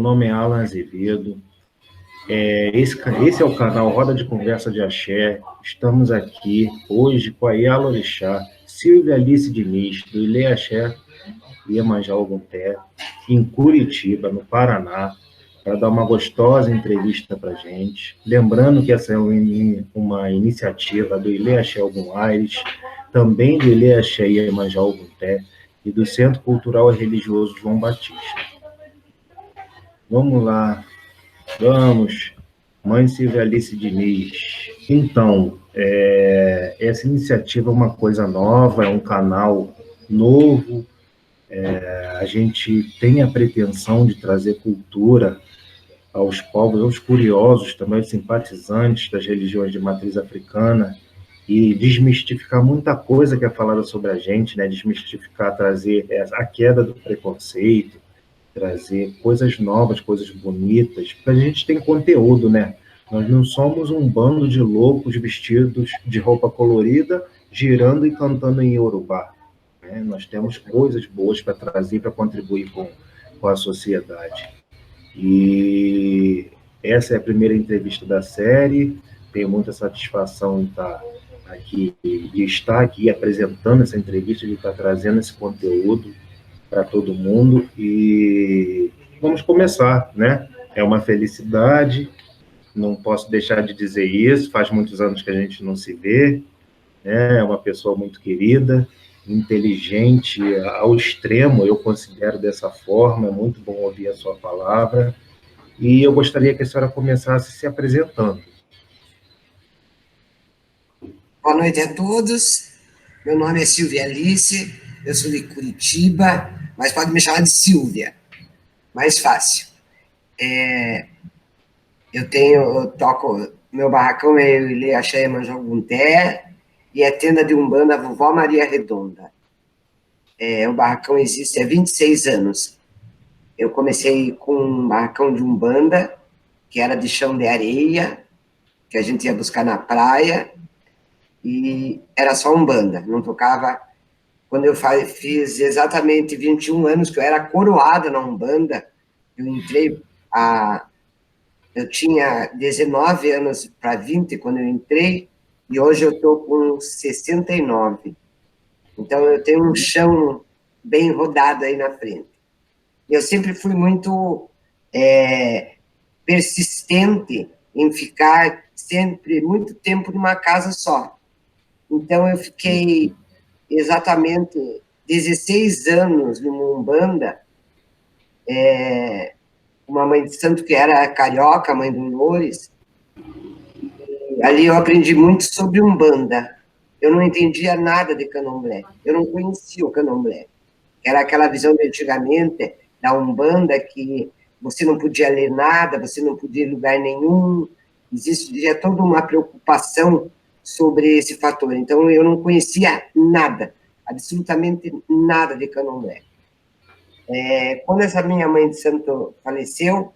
nome é Alan Azevedo. Esse é o canal Roda de Conversa de Axé. Estamos aqui hoje com a Yala Orixá, Silvia Alice Diniz, do Ilê Axé Iemanjá Ogunté, em Curitiba, no Paraná, para dar uma gostosa entrevista para a gente. Lembrando que essa é uma iniciativa do Ilê Axé Ogum Aires, também do Ilê Axé Iemanjá Ogunté e do Centro Cultural e Religioso João Batista. Vamos lá. Vamos, Mãe Silvia Alice Diniz. Então, essa iniciativa é uma coisa nova, é um canal novo. A gente tem a pretensão de trazer cultura aos povos, aos curiosos, também aos simpatizantes das religiões de matriz africana e desmistificar muita coisa que é falada sobre a gente, né? Desmistificar, trazer a queda do preconceito, trazer coisas novas, coisas bonitas, porque a gente tem conteúdo, né? Nós não somos um bando de loucos vestidos de roupa colorida, girando e cantando em Yorubá, né? Nós temos coisas boas para trazer, para contribuir com a sociedade. E essa é a primeira entrevista da série. Tenho muita satisfação de estar aqui apresentando essa entrevista, de estar trazendo esse conteúdo para todo mundo, e vamos começar, né? É uma felicidade, não posso deixar de dizer isso, faz muitos anos que a gente não se vê, né? É uma pessoa muito querida, inteligente ao extremo, eu considero dessa forma, é muito bom ouvir a sua palavra, e eu gostaria que a senhora começasse se apresentando. Boa noite a todos, meu nome é Silvia Alice, eu sou de Curitiba, mas pode me chamar de Silvia, mais fácil. Eu toco, meu barracão é o Ilê Axé Iemanjá Ogunté e é tenda de Umbanda Vovó Maria Redonda. O barracão existe há 26 anos. Eu comecei com um barracão de Umbanda, que era de chão de areia, que a gente ia buscar na praia, e era só Umbanda, não tocava. Quando eu fiz exatamente 21 anos, que eu era coroada na Umbanda, eu tinha 19 anos para 20 quando eu entrei, e hoje eu estou com 69. Então, eu tenho um chão bem rodado aí na frente. Eu sempre fui muito persistente em ficar sempre muito tempo numa casa só. Então, eu fiquei exatamente 16 anos numa Umbanda, uma mãe de santo que era carioca, mãe do Loures. Ali eu aprendi muito sobre Umbanda. Eu não entendia nada de candomblé. Eu não conhecia o candomblé. Era aquela visão de antigamente da Umbanda que você não podia ler nada, você não podia ir em lugar nenhum. Existia toda uma preocupação sobre esse fator. Então, eu não conhecia nada, absolutamente nada de candomblé. Quando essa minha mãe de santo faleceu,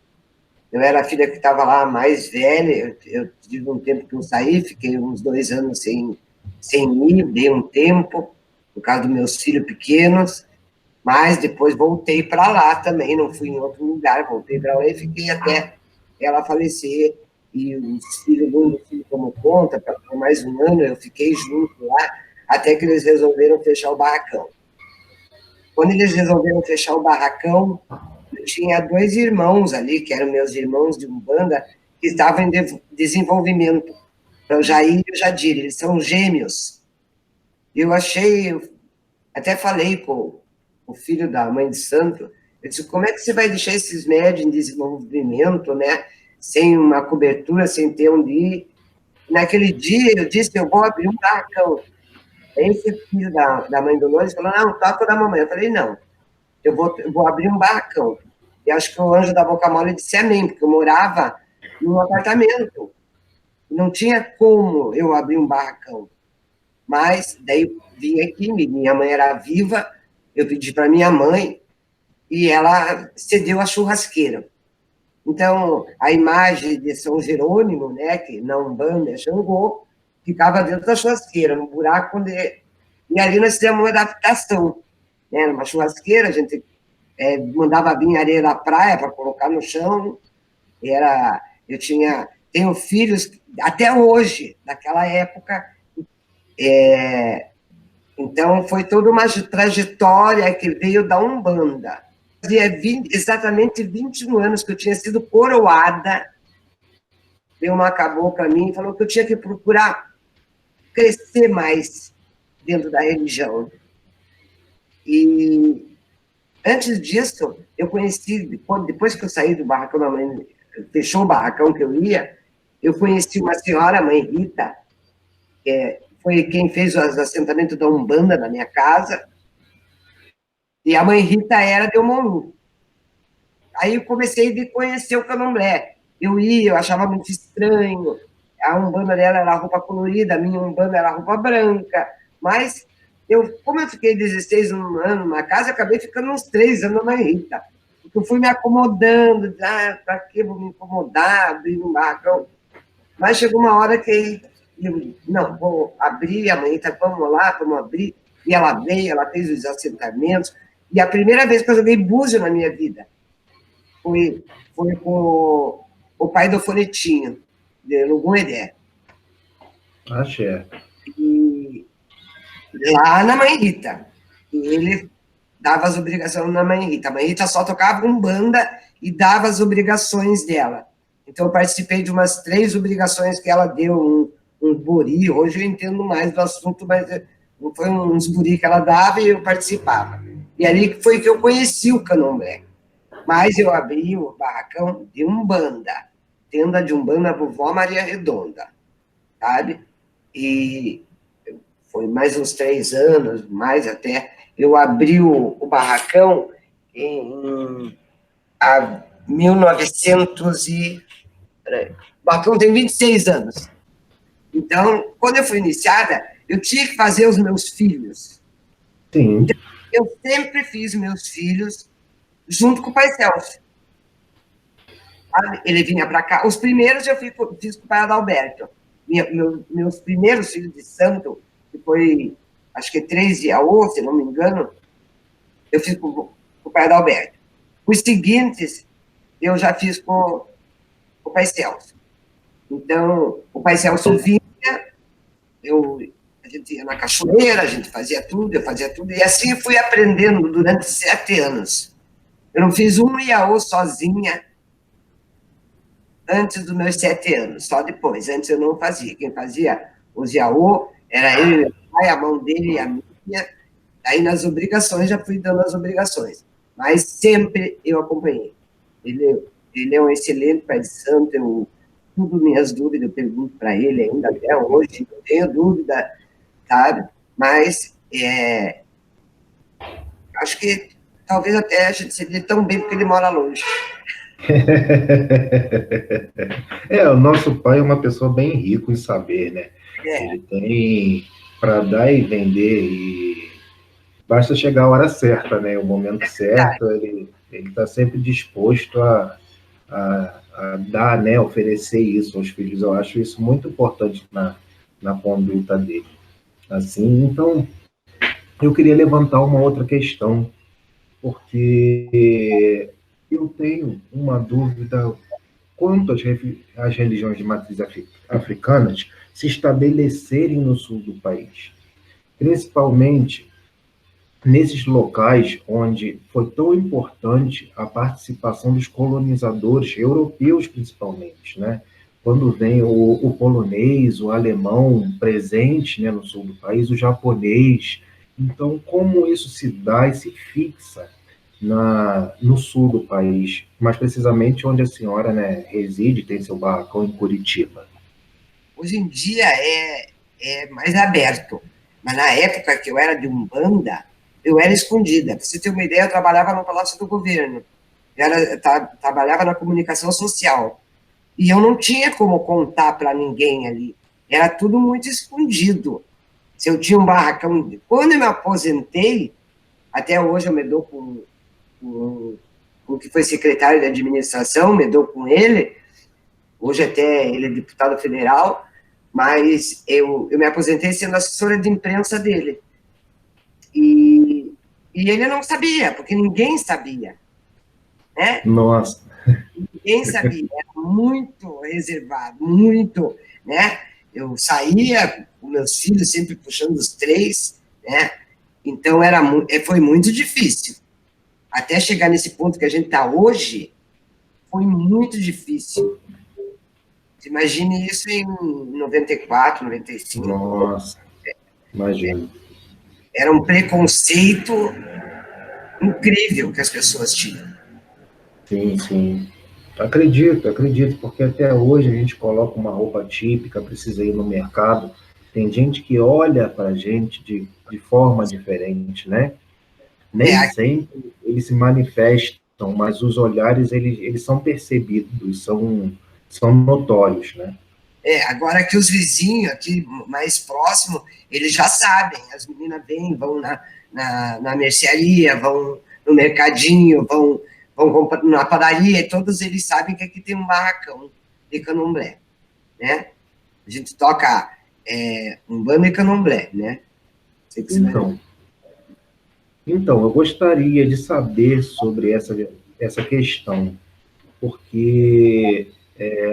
eu era a filha que estava lá mais velha, eu tive um tempo que eu saí, fiquei uns 2 anos sem ir, dei um tempo, por causa dos meus filhos pequenos, mas depois voltei para lá também, não fui em outro lugar, voltei para lá e fiquei até ela falecer, e os filhos, um dos filhos tomou conta, por mais um ano eu fiquei junto lá, até que eles resolveram fechar o barracão. Quando eles resolveram fechar o barracão, eu tinha 2 irmãos ali, que eram meus irmãos de Umbanda, que estavam em desenvolvimento. O Jair e o Jadir, eles são gêmeos. Eu até falei com o filho da mãe de santo, eu disse, como é que você vai deixar esses médios em desenvolvimento, né? Sem uma cobertura, sem ter onde ir? Naquele dia, eu disse, eu vou abrir um barracão. Aí esse filho da mãe do Loures falou, não, toca da mamãe. Eu falei, não, eu vou abrir um barracão. E acho que o anjo da boca mole disse amém, porque eu morava num apartamento. Não tinha como eu abrir um barracão. Mas daí eu vim aqui, minha mãe era viva, eu pedi para minha mãe e ela cedeu a churrasqueira. Então, a imagem de São Jerônimo, né, que na Umbanda é Xangô, ficava dentro da churrasqueira, no buraco. E ali nós fizemos uma adaptação. Né, numa churrasqueira, a gente mandava vir areia da praia para colocar no chão. Tenho filhos até hoje, naquela época. Então, foi toda uma trajetória que veio da Umbanda. Fazia exatamente 21 anos que eu tinha sido coroada. Veio uma cabocla a mim e falou que eu tinha que procurar crescer mais dentro da religião. E antes disso, eu conheci, depois que eu saí do barracão da mãe, fechou o barracão que eu ia, eu conheci uma senhora, a mãe Rita, foi quem fez os assentamentos da Umbanda na minha casa, e a mãe Rita era de Omolu. Aí eu comecei a conhecer o candomblé. Eu achava muito estranho, a Umbanda dela era roupa colorida, a minha Umbanda era roupa branca, mas como eu fiquei 16 anos na casa, eu acabei ficando uns 3 anos na mãe Rita. Porque eu fui me acomodando, para que vou me incomodar, abrir um barracão? Mas chegou uma hora que eu, não, vou abrir, a mãe Rita, vamos lá, vamos abrir. E ela veio, ela fez os assentamentos. E a primeira vez que eu joguei búzio na minha vida foi com o pai do Fonetinho, de Lugum-Edé. Axé. E lá na mãe Rita. E ele dava as obrigações na mãe Rita. A mãe Rita só tocava Umbanda e dava as obrigações dela. Então, eu participei de umas 3 obrigações que ela deu, um buri. Hoje eu entendo mais do assunto, mas foi uns buri que ela dava e eu participava. E ali foi que eu conheci o candomblé. Mas eu abri o barracão de Umbanda, tenda de Umbanda Vovó Maria Redonda, sabe? E foi mais uns 3 anos, mais até. Eu abri o barracão em 1900 e... O barracão tem 26 anos. Então, quando eu fui iniciada, eu tinha que fazer os meus filhos. Sim. Então, eu sempre fiz meus filhos junto com o pai Celso. Ele vinha para cá. Os primeiros eu fiz com o pai Adalberto. Meus primeiros filhos de santo, que foi, acho que 3 de Aô, se não me engano, eu fiz com o pai Adalberto. Os seguintes, eu já fiz com o pai Celso. Então, o pai Celso vinha, a gente ia na cachoeira, a gente fazia tudo, eu fazia tudo, e assim fui aprendendo durante 7 anos. Eu não fiz um Iaô sozinha antes dos meus 7 anos, só depois. Antes eu não fazia. Quem fazia os Iaô era ele, meu pai, a mão dele e a minha. Aí nas obrigações, já fui dando as obrigações. Mas sempre eu acompanhei. Ele é um excelente pai de santo, tudo minhas dúvidas eu pergunto para ele ainda até hoje, não tenho dúvida, sabe? Mas acho que talvez até a gente se dê tão bem porque ele mora longe. O nosso pai é uma pessoa bem rico em saber, né? Ele tem para dar e vender, e basta chegar a hora certa, né? O momento certo, ele está sempre disposto a dar, né? Oferecer isso aos filhos. Eu acho isso muito importante na conduta dele. Assim, então, eu queria levantar uma outra questão, porque eu tenho uma dúvida quanto às religiões de matriz africanas se estabelecerem no sul do país, principalmente nesses locais onde foi tão importante a participação dos colonizadores europeus, principalmente, né? Quando vem o polonês, o alemão presente, né, no sul do país, o japonês. Então, como isso se dá e se fixa no sul do país, mais precisamente onde a senhora, né, reside, tem seu barracão em Curitiba? Hoje em dia é mais aberto, mas na época que eu era de Umbanda, eu era escondida. Para você ter uma ideia, eu trabalhava no Palácio do Governo, trabalhava na comunicação social, e eu não tinha como contar para ninguém ali, era tudo muito escondido. Se eu tinha um barracão... Quando eu me aposentei, até hoje eu me dou com o que foi secretário de administração, me dou com ele, hoje até ele é deputado federal, mas eu me aposentei sendo assessora de imprensa dele. E E ele não sabia, porque ninguém sabia, né? Nossa, Ninguém sabia, era muito reservado, muito, né? Eu saía com meus filhos sempre puxando os três, né? Então foi muito difícil. Até chegar nesse ponto que a gente está hoje, foi muito difícil. Imagine isso em 94, 95. nossa, imagino. Era um preconceito incrível que as pessoas tinham. Sim, sim. Acredito, acredito, porque até hoje a gente coloca uma roupa típica, precisa ir no mercado. Tem gente que olha para a gente de forma diferente, né? Nem É, sempre eles se manifestam, mas os olhares eles são percebidos, são notórios, né? agora que os vizinhos aqui mais próximos, eles já sabem. As meninas vêm, vão na mercearia, vão no mercadinho, vão comprar na padaria, e todos eles sabem que aqui tem um barracão de candomblé, né? A gente toca umbanda e candomblé, né? Sei que você vai... Então, então, eu gostaria de saber sobre essa questão, porque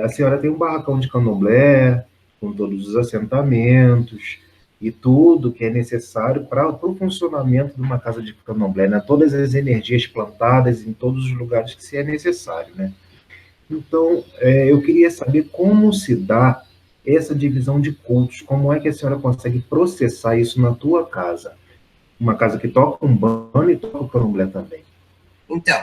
a senhora tem um barracão de candomblé, com todos os assentamentos e tudo que é necessário para o funcionamento de uma casa de candomblé, né? Todas as energias plantadas em todos os lugares que se é necessário, né? Então, eu queria saber como se dá essa divisão de cultos, como é que a senhora consegue processar isso na tua casa? Uma casa que toca um bando e toca o candomblé também. Então,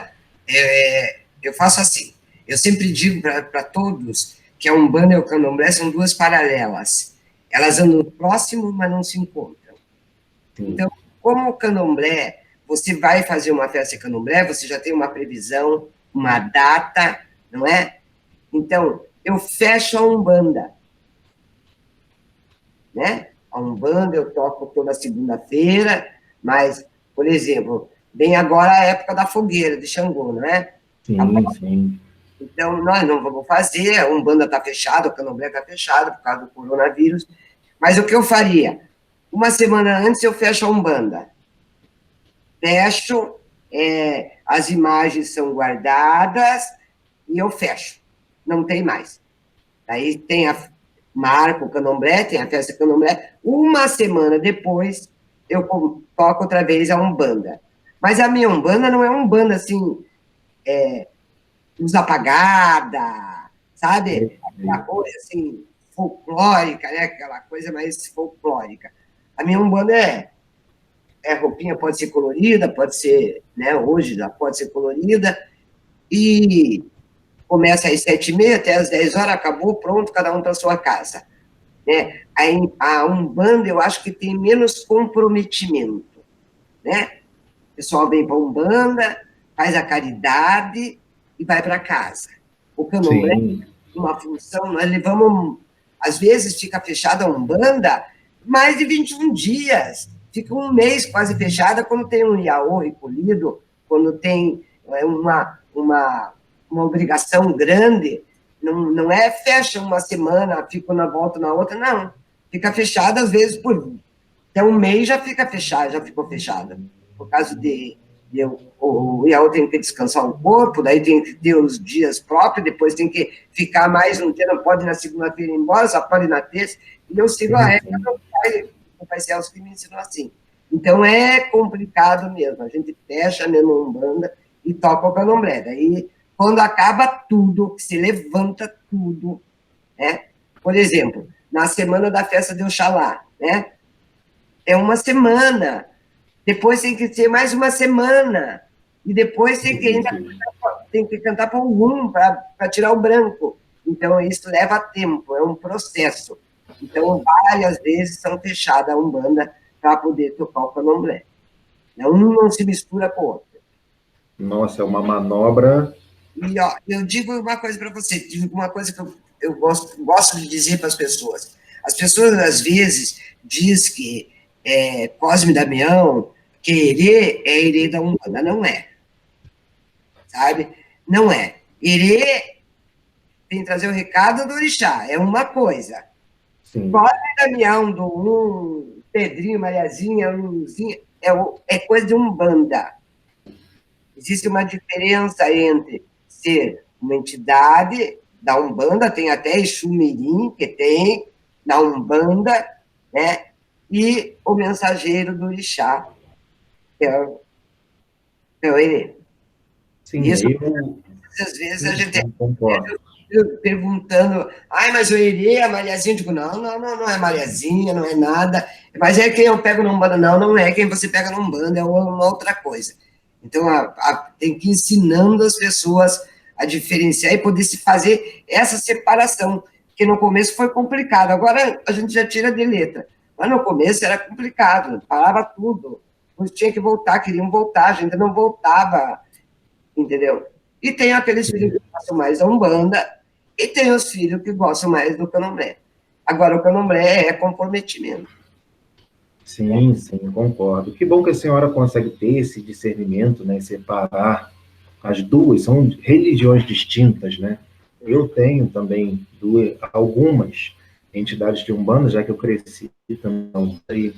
eu faço assim. Eu sempre digo para todos que a Umbanda e o Candomblé são duas paralelas. Elas andam próximo, mas não se encontram. Sim, Então, como o Candomblé, você vai fazer uma festa de Candomblé, você já tem uma previsão, uma data, não é? Então, eu fecho a Umbanda, né? A Umbanda eu toco toda segunda-feira, mas, por exemplo, vem agora a época da fogueira, de Xangô, não é? sim, sim. Então, nós não vamos fazer, a Umbanda está fechada, o Candomblé está fechado por causa do coronavírus, mas o que eu faria? Uma semana antes eu fecho a Umbanda. Fecho, as imagens são guardadas e eu fecho. Não tem mais. Aí tem marco o Candomblé, tem a festa Candomblé. Uma semana depois, eu toco outra vez a Umbanda. Mas a minha Umbanda não é uma Umbanda assim, luz apagada, sabe? Aquela coisa assim, folclórica, né? Aquela coisa mais folclórica. A minha Umbanda roupinha pode ser colorida, pode ser, né? Hoje já pode ser colorida, e começa às 7h30 até às 10 horas, acabou, pronto, cada um para sua casa. Né? A Umbanda, eu acho que tem menos comprometimento, né? O pessoal vem para a Umbanda, faz a caridade e vai para casa. O Candomblé, Sim, uma função, nós levamos, às vezes fica fechada a Umbanda mais de 21 dias, fica um mês quase fechada quando tem um iaô recolhido, quando tem uma obrigação grande, não é fecha uma semana, fica na volta na outra, não. Fica fechada, às vezes, por até um mês já fica fechada, já ficou fechada. Por causa o IAO tem que descansar o corpo, daí tem que ter os dias próprios, depois tem que ficar mais um dia, não pode ir na segunda-feira ir embora, só pode ir na terça, e eu sigo a sim, regra, sim. o Pai Celso que me ensinou assim. Então é complicado mesmo, a gente fecha mesmo a Umbanda e toca o candomblé. Daí, quando acaba tudo, se levanta tudo, né? Por exemplo, na semana da festa de Oxalá, né? É uma semana, depois tem que ser mais uma semana, e depois tem que cantar para algum, para tirar o branco. Então, isso leva tempo, é um processo. Então, várias vezes são fechadas a Umbanda para poder tocar o candomblé. Um não se mistura com o outro. Nossa, é uma manobra. E ó, eu digo uma coisa para você, digo uma coisa que eu gosto de dizer para as pessoas. As pessoas, às vezes, diz que Cosme e Damião, que Herê é Herê da Umbanda. Não é, sabe? Não é. Herê tem que trazer o recado do orixá, é uma coisa. Sim, Cosme e Damião, do Pedrinho, Mariazinha, Luluzinha, é coisa de Umbanda. Existe uma diferença entre ser uma entidade da Umbanda, tem até Exu Mirim, que tem na Umbanda, né? E o mensageiro do Orixá, que é o Herê. Sim, Isso, eu às vezes, a gente concordo. perguntando, ai, mas o Herê é Mariazinha? Digo, não é Mariazinha, não é nada. Mas é quem eu pego no Umbanda. Não é quem você pega no Umbanda, é uma outra coisa. Então, tem que ir ensinando as pessoas a diferenciar e poder se fazer essa separação, porque no começo foi complicado, agora a gente já tira de letra. Mas no começo era complicado, parava tudo. Tinha que voltar, queriam voltar, a gente não voltava, entendeu? E tem aqueles filhos que gostam mais da Umbanda, e tem os filhos que gostam mais do Candomblé. Agora, o Candomblé é comprometimento. Sim, sim, concordo. Que bom que a senhora consegue ter esse discernimento, né, separar as duas, são religiões distintas, né? Eu tenho também algumas entidades de Umbanda, já que eu cresci também, e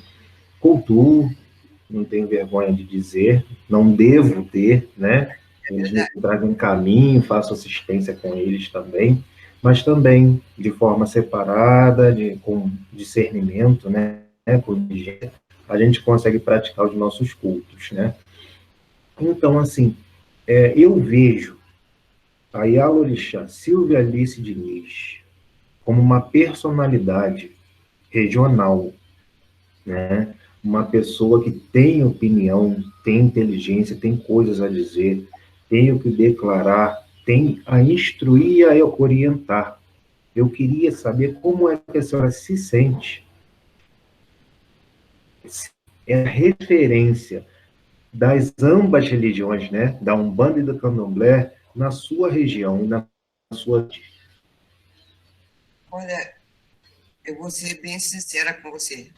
cultuo, não tenho vergonha de dizer, não devo ter, né? Eles me trazem caminho, faço assistência com eles também, mas também de forma separada, com discernimento, né? Com higiene, a gente consegue praticar os nossos cultos, né? Então, assim, eu vejo a Yalorixá Silvia Alice Diniz como uma personalidade regional, né? Uma pessoa que tem opinião, tem inteligência, tem coisas a dizer, tem o que declarar, tem a instruir e a orientar. Eu queria saber como é que a senhora se sente. É a referência das ambas religiões, né? Da Umbanda e do Candomblé, na sua região, na sua... Olha, eu vou ser bem sincera com você.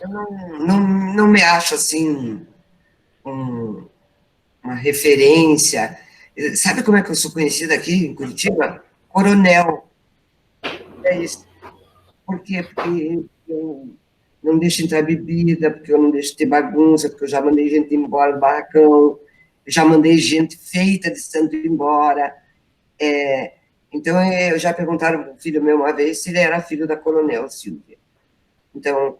Eu não me acho, assim, uma referência. Sabe como é que eu sou conhecida aqui em Curitiba? Coronel. É isso. Por quê? Porque eu não deixo entrar bebida, porque eu não deixo ter bagunça, porque eu já mandei gente embora do barracão, já mandei gente feita de santo embora. Então, já perguntaram para o filho meu uma vez se ele era filho da Coronel Silvia. Então,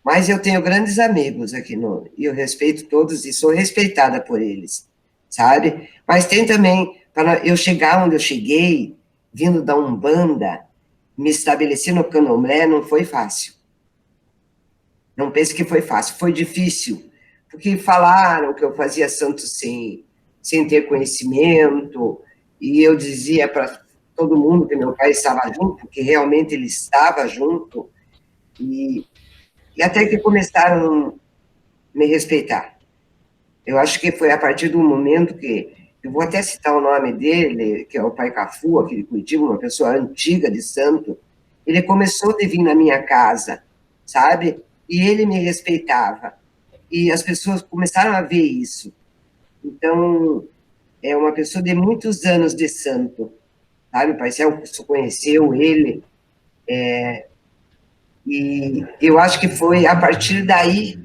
mas eu tenho grandes amigos aqui e eu respeito todos e sou respeitada por eles, sabe? Mas tem também, para eu chegar onde eu cheguei, vindo da Umbanda, me estabelecer no Candomblé, não foi fácil. Não pense que foi fácil, foi difícil, porque falaram que eu fazia santo sem ter conhecimento, e eu dizia para todo mundo que meu pai estava junto, porque realmente ele estava junto, e até que começaram a me respeitar. Eu acho que foi a partir do momento que, eu vou até citar o nome dele, que é o pai Cafu, aqui de Curitiba, uma pessoa antiga de santo, ele começou a vir na minha casa, sabe? E ele me respeitava. E as pessoas começaram a ver isso. Então, é uma pessoa de muitos anos de santo, sabe? O Pai Celso conheceu ele, e eu acho que foi a partir daí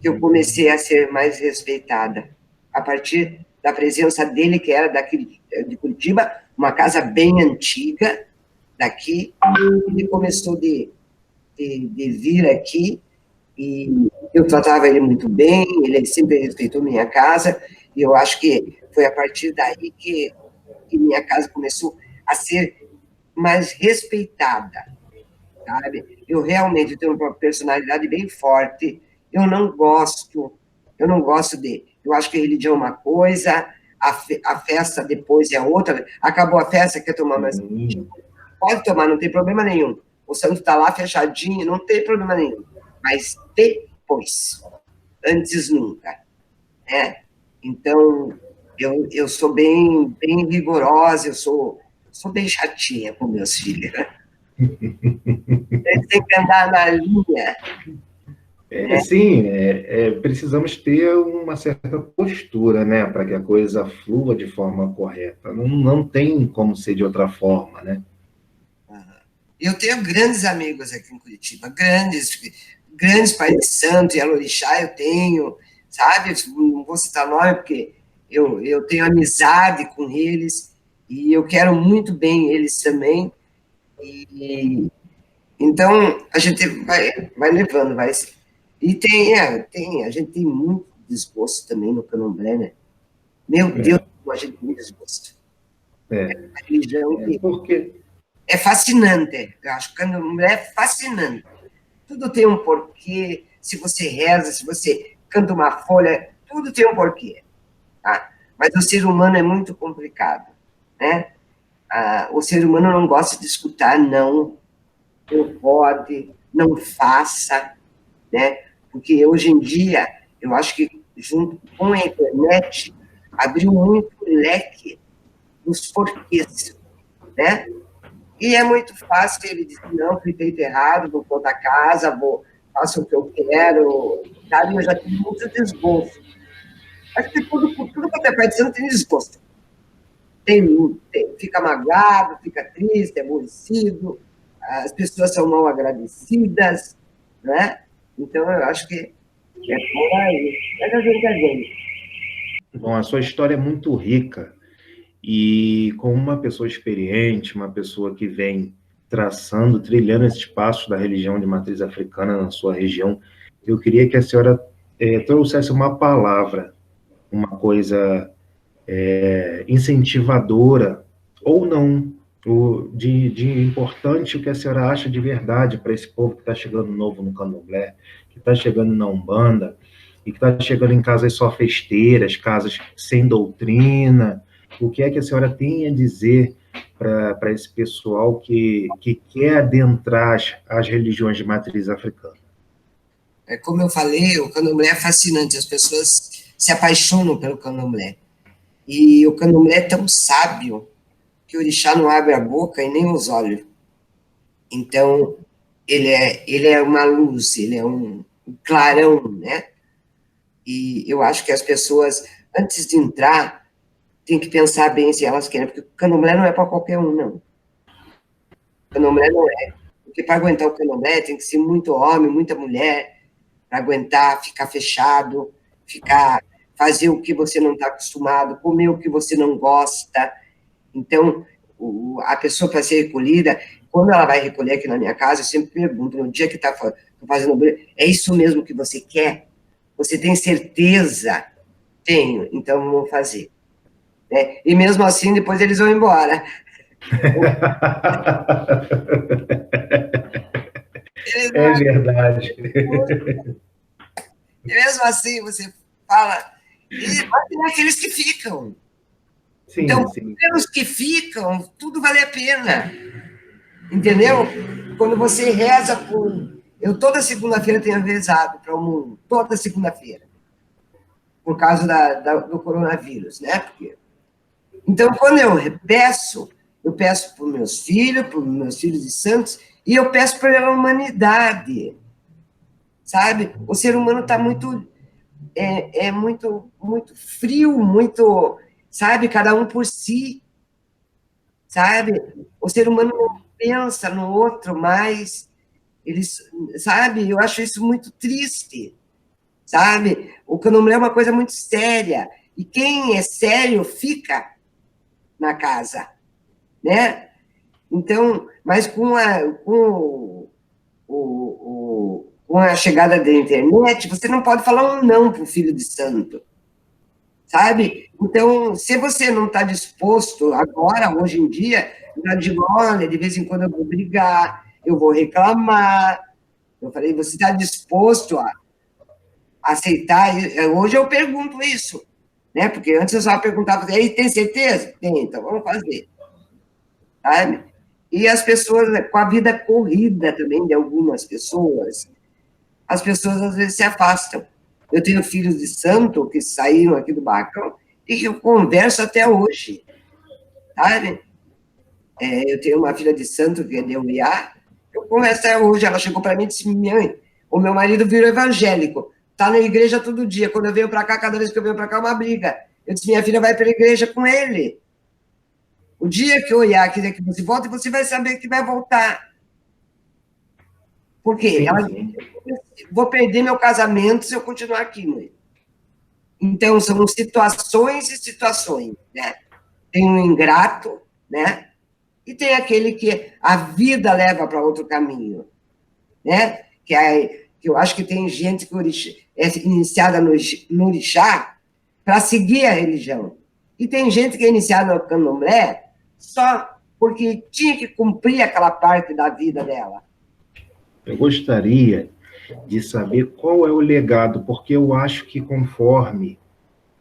que eu comecei a ser mais respeitada, a partir da presença dele, que era daqui de Curitiba, uma casa bem antiga daqui. Ele começou de vir aqui, e eu tratava ele muito bem, ele sempre respeitou minha casa, e eu acho que foi a partir daí que minha casa começou a ser mais respeitada, sabe? Eu realmente tenho uma personalidade bem forte, eu não gosto eu acho que a religião é uma coisa, a festa depois é outra, acabou a festa, quer tomar mais? Pode tomar, não tem problema nenhum. O santo está lá fechadinho, não tem problema nenhum. Mas depois, antes nunca, né? Então, eu sou bem rigorosa, eu sou bem chatinha com meus filhos. Eles têm que andar na linha. Sim, precisamos ter uma certa postura, né, para que a coisa flua de forma correta. Não tem como ser de outra forma, né? Eu tenho grandes amigos aqui em Curitiba, grandes, grandes pais de santo e alorixá eu tenho, sabe? Não vou citar nome, porque eu tenho amizade com eles, e eu quero muito bem eles também, e então a gente vai levando, vai. E a gente tem muito desgosto também no candomblé, né? Meu Deus, a gente tem desgosto. É, A religião porque é fascinante, eu acho que o candomblé é fascinante. Tudo tem um porquê, se você reza, se você canta uma folha, tudo tem um porquê. Tá? Mas o ser humano é muito complicado, né? O ser humano não gosta de escutar não pode, não faça, né? Porque hoje em dia, eu acho que junto com a internet, abriu muito leque dos porquês, né? E é muito fácil ele dizer, não, fui feito errado, vou voltar a casa, faço o que eu quero, sabe? Eu já tive muito desgosto. Acho que tudo que é parte tem desgosto. Fica magoado, fica triste, aborrecido, as pessoas são mal agradecidas, né? Então, eu acho que é por aí. Mas a gente é gente. bom, a sua história é muito rica e como uma pessoa experiente, uma pessoa que vem traçando, trilhando esses passos da religião de matriz africana na sua região, eu queria que a senhora trouxesse uma palavra, uma coisa incentivadora ou não, de importante o que a senhora acha de verdade para esse povo que está chegando novo no candomblé, que está chegando na Umbanda, e que está chegando em casas só festeiras, casas sem doutrina. O que é que a senhora tem a dizer para esse pessoal que quer adentrar as religiões de matriz africana? Como eu falei, o candomblé é fascinante, as pessoas se apaixonam pelo candomblé. E o candomblé é tão sábio que o orixá não abre a boca e nem os olhos. Então, ele é uma luz, ele é um clarão, né? E eu acho que as pessoas, antes de entrar, têm que pensar bem se elas querem, porque o candomblé não é para qualquer um, não. O candomblé não é. Porque para aguentar o candomblé tem que ser muito homem, muita mulher, para aguentar, ficar fechado, fazer o que você não está acostumado, comer o que você não gosta. Então, a pessoa para ser recolhida, quando ela vai recolher aqui na minha casa, eu sempre pergunto, no dia que está fazendo, é isso mesmo que você quer? Você tem certeza? Tenho, então vamos fazer. Né? E mesmo assim, depois eles vão embora. É verdade. E mesmo assim, você fala, mas tem aqueles que ficam. Sim, Então, sim. pelos que ficam, tudo vale a pena. Entendeu? Quando você reza por. Eu toda segunda-feira tenho rezado para o mundo, toda segunda-feira, por causa do coronavírus, né? Então, quando eu peço para os meus filhos de santos, e eu peço para a humanidade, sabe? O ser humano está muito, muito frio, muito, sabe? Cada um por si, sabe? O ser humano não pensa no outro mais, eles, sabe? Eu acho isso muito triste, sabe? O candomblé é uma coisa muito séria, e quem é sério fica na casa, né? Então, mas com a chegada da internet, você não pode falar um não para o filho de santo, sabe? Então, se você não está disposto agora, hoje em dia, na de olha, de vez em quando eu vou brigar, eu vou reclamar. Eu falei, você está disposto a aceitar? Hoje eu pergunto isso, né? Porque antes eu só perguntava, e aí, tem certeza? Tem, então vamos fazer, sabe? E as pessoas, com a vida corrida também de algumas pessoas, as pessoas às vezes se afastam. Eu tenho filhos de santo que saíram aqui do barracão e que eu converso até hoje, sabe? Eu tenho uma filha de santo que é de Uiá, eu converso até hoje. Ela chegou para mim e disse: mãe, o meu marido virou evangélico, tá na igreja todo dia. Quando eu venho para cá, cada vez que eu venho para cá, é uma briga. Eu disse: minha filha vai para a igreja com ele. O dia que o Uiá quiser que você volte, você vai saber que vai voltar. Porque Sim, ela, sim. vou perder meu casamento se eu continuar aqui, mãe. Então, são situações e situações, né? Tem um ingrato, né? E tem aquele que a vida leva para outro caminho, né? Que eu acho que tem gente que é iniciada no orixá para seguir a religião. E tem gente que é iniciada no candomblé só porque tinha que cumprir aquela parte da vida dela. Eu gostaria de saber qual é o legado, porque eu acho que conforme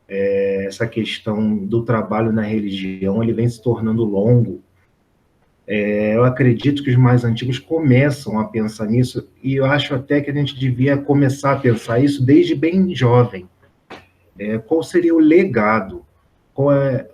essa questão do trabalho na religião, ele vem se tornando longo. Eu acredito que os mais antigos começam a pensar nisso, e eu acho até que a gente devia começar a pensar isso desde bem jovem. Qual seria o legado?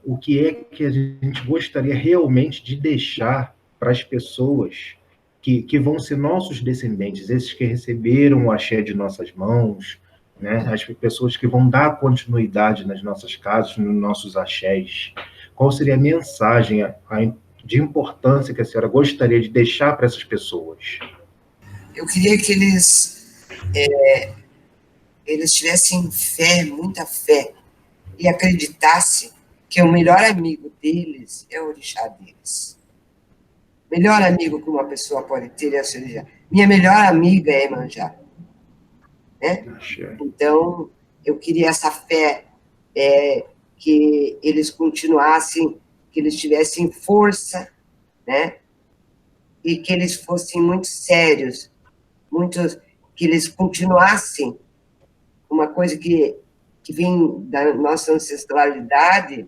O que é que a gente gostaria realmente de deixar para as pessoas que vão ser nossos descendentes, esses que receberam o axé de nossas mãos, né? As pessoas que vão dar continuidade nas nossas casas, nos nossos axés. Qual seria a mensagem de importância que a senhora gostaria de deixar para essas pessoas? Eu queria que eles tivessem fé, muita fé, e acreditassem que o melhor amigo deles é o orixá deles. Melhor amigo que uma pessoa pode ter é o seu orixá. Minha melhor amiga é Iemanjá, né? Axé. Então, eu queria essa fé, que eles continuassem, que eles tivessem força, né? E que eles fossem muito sérios, que eles continuassem uma coisa que vem da nossa ancestralidade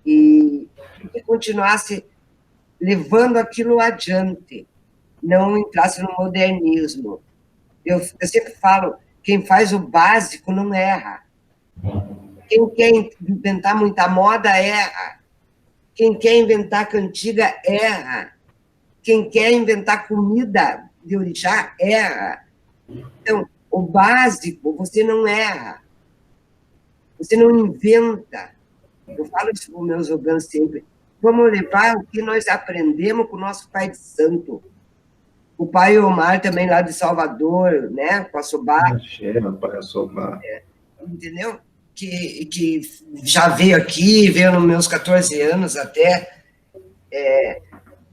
e que continuasse levando aquilo adiante, não entrasse no modernismo. Eu sempre falo, quem faz o básico não erra. Quem quer inventar muita moda, erra. Quem quer inventar cantiga, erra. Quem quer inventar comida de orixá, erra. Então, o básico, você não erra. Você não inventa. Eu falo isso para os meus ogãs sempre. Vamos levar o que nós aprendemos com o nosso pai de santo. O pai Omar também lá de Salvador, né, com a Sobá. Axé, para Sobá. Entendeu? Que já veio aqui, veio nos meus 14 anos até.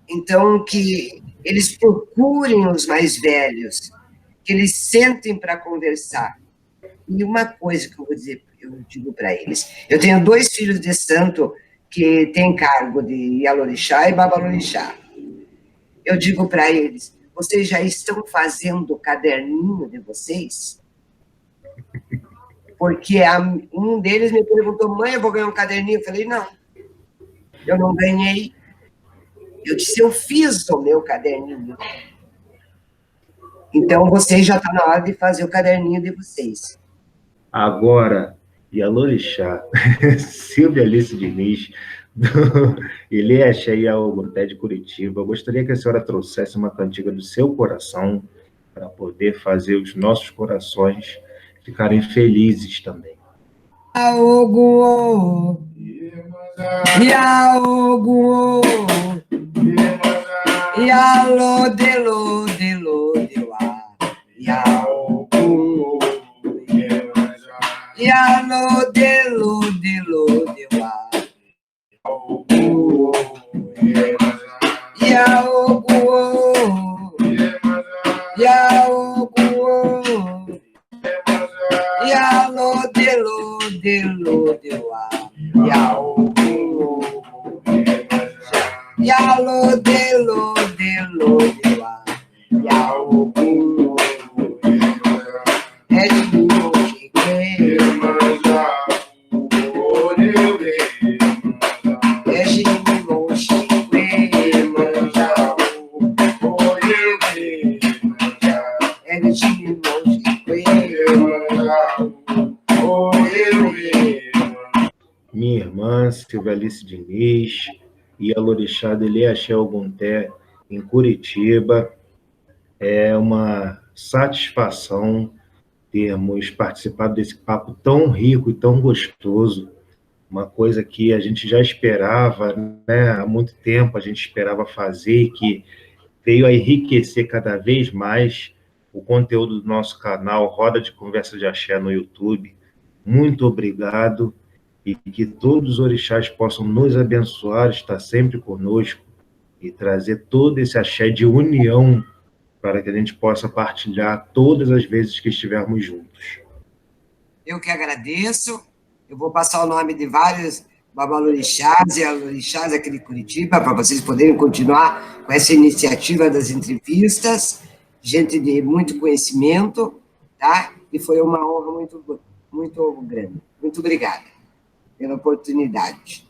Então, que eles procurem os mais velhos, que eles sentem para conversar. E uma coisa que eu vou dizer, eu digo para eles, eu tenho 2 filhos de santo que têm cargo de Yalorixá e Babalorixá. Eu digo para eles, vocês já estão fazendo o caderninho de vocês? Porque um deles me perguntou, mãe, eu vou ganhar um caderninho? Eu falei, não, eu não ganhei. Eu disse, eu fiz o meu caderninho. Então, vocês já estão na hora de fazer o caderninho de vocês. Agora, Yalorixá, Silvia Alice Diniz, do Ilê Axé Yaogunté de Curitiba, eu gostaria que a senhora trouxesse uma cantiga do seu coração para poder fazer os nossos corações ficarem felizes também. Yaoguo, Yaoguo, Yalo delo delo dewa, Yaoguo, Yalo delo delo dewa, Yaoguo, Yaoguo, Yalo delo delo dewa, Yaoguo, Yalo delo delo dewa, Yaoguo, é de mim que é de Minha irmã, Silvia Alice Diniz, e a Lorixá de Ilê Axé Ogunté, em Curitiba. É uma satisfação termos participado desse papo tão rico e tão gostoso, uma coisa que a gente já esperava, né? Há muito tempo a gente esperava fazer, que veio a enriquecer cada vez mais o conteúdo do nosso canal Roda de Conversa de Axé no YouTube. Muito obrigado, e que todos os orixás possam nos abençoar, estar sempre conosco e trazer todo esse axé de união para que a gente possa partilhar todas as vezes que estivermos juntos. Eu que agradeço. Eu vou passar o nome de vários babalorixás e alorixás aqui de Curitiba, para vocês poderem continuar com essa iniciativa das entrevistas. Gente de muito conhecimento, tá? E foi uma honra muito, muito grande. Muito obrigada pela oportunidade.